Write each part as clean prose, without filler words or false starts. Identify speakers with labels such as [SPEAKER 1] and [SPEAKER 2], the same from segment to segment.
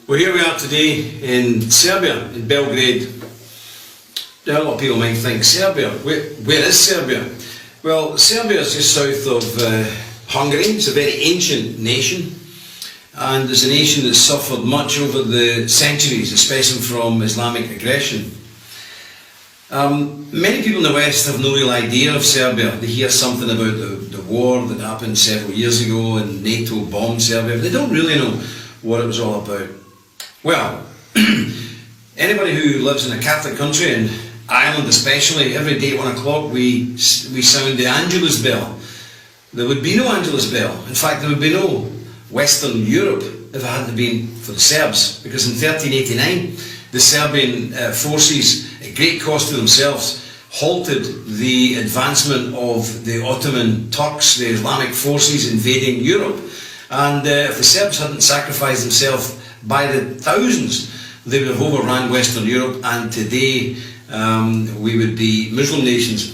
[SPEAKER 1] Well, here we are today in Serbia, in Belgrade. Now, a lot of people might think, Serbia, where is Serbia? Well, Serbia is just south of Hungary. It's a very ancient nation, and it's a nation that's suffered much over the centuries, especially from Islamic aggression. Many people in the West have no real idea of Serbia. They hear something about the war that happened several years ago and NATO bombed Serbia, but they don't really know what it was all about. Well, anybody who lives in a Catholic country, and Ireland especially, every day at 1 o'clock we sound the Angelus bell. There would be no Angelus bell. In fact, there would be no Western Europe if it hadn't been for the Serbs, because in 1389 the Serbian forces, at great cost to themselves, halted the advancement of the Ottoman Turks, the Islamic forces invading Europe. And if the Serbs hadn't sacrificed themselves by the thousands, they would have overrun Western Europe, and today we would be Muslim nations.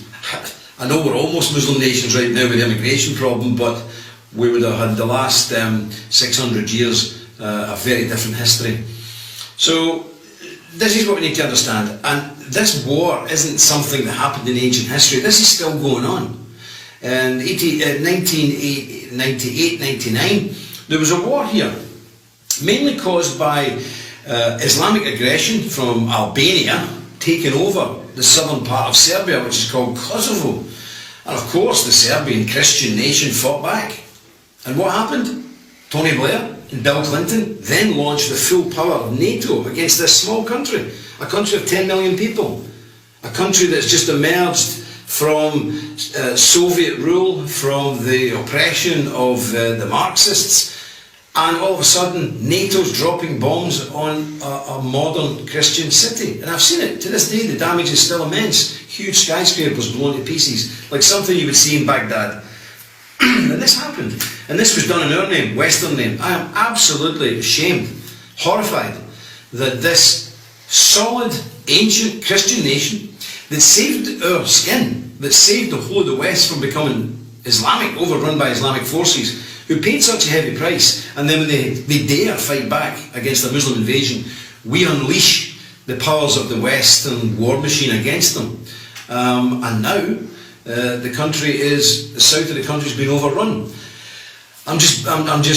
[SPEAKER 1] I know we're almost Muslim nations right now with the immigration problem, but we would have had the last 600 years a very different history. So this is what we need to understand, and this war isn't something that happened in ancient history. This is still going on. In 1998-99 there was a war here, mainly caused by Islamic aggression from Albania taking over the southern part of Serbia, which is called Kosovo. And of course the Serbian Christian nation fought back. And what happened? Tony Blair and Bill Clinton then launched the full power of NATO against this small country, a country of 10 million people, a country that's just emerged from Soviet rule, from the oppression of the Marxists, and all of a sudden NATO's dropping bombs on a modern Christian city. And I've seen it. To this day the damage is still immense. Huge skyscrapers blown to pieces, like something you would see in Baghdad. And this happened. And this was done in our name, Western name. I am absolutely ashamed, horrified, that this solid, ancient Christian nation that saved our skin, that saved the whole of the West from becoming Islamic, overrun by Islamic forces, who paid such a heavy price, and then when they dare fight back against a Muslim invasion, we unleash the powers of the Western war machine against them. And now the south of the country has been overrun. I'm just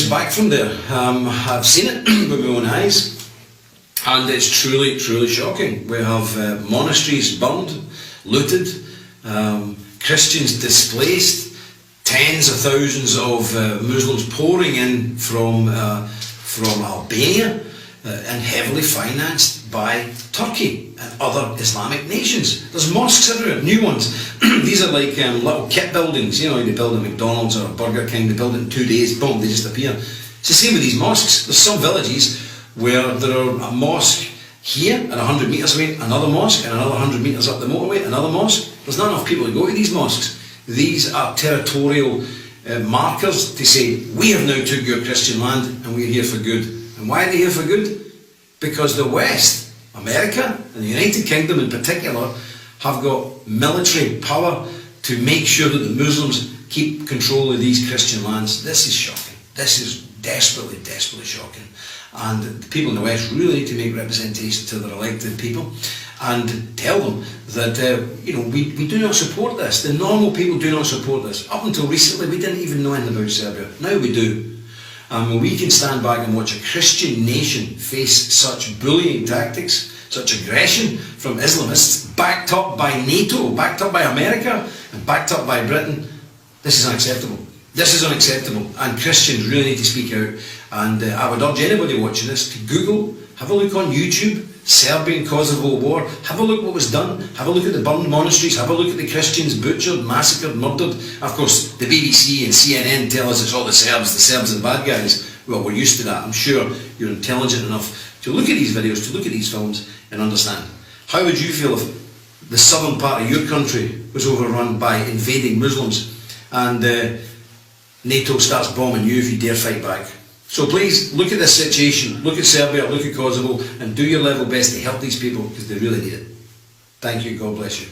[SPEAKER 1] back from there. I've seen it with my own eyes, and it's truly, truly shocking. We have monasteries burned, looted, Christians displaced, tens of thousands of Muslims pouring in from Albania, and heavily financed by Turkey and other Islamic nations. There's mosques everywhere, new ones. These are like little kit buildings, you know, they build a McDonald's or a Burger King, they build it in 2 days, boom, they just appear. It's the same with these mosques. There's some villages where there are a mosque here and 100 metres away, another mosque, and another 100 metres up the motorway, another mosque. There's not enough people to go to these mosques. These are territorial markers to say, we have now took your Christian land and we're here for good. And why are they here for good? Because the West, America and the United Kingdom in particular, have got military power to make sure that the Muslims keep control of these Christian lands. This is shocking. This is desperately, desperately shocking. And the people in the West really need to make representation to their elected people and tell them that we do not support this. The normal people do not support this. Up until recently we didn't even know anything about Serbia. Now we do. And we can stand back and watch a Christian nation face such bullying tactics, such aggression from Islamists, backed up by NATO, backed up by America, and backed up by Britain. This is unacceptable. This is unacceptable, and Christians really need to speak out. And I would urge anybody watching this to Google, have a look on YouTube, Serbian Kosovo War, have a look what was done, have a look at the burned monasteries, have a look at the Christians butchered, massacred, murdered. Of course, the BBC and CNN tell us it's all the Serbs are the bad guys. Well, we're used to that. I'm sure you're intelligent enough to look at these videos, to look at these films and understand. How would you feel if the southern part of your country was overrun by invading Muslims and NATO starts bombing you if you dare fight back? So please, look at this situation, look at Serbia, look at Kosovo, and do your level best to help these people, because they really need it. Thank you, God bless you.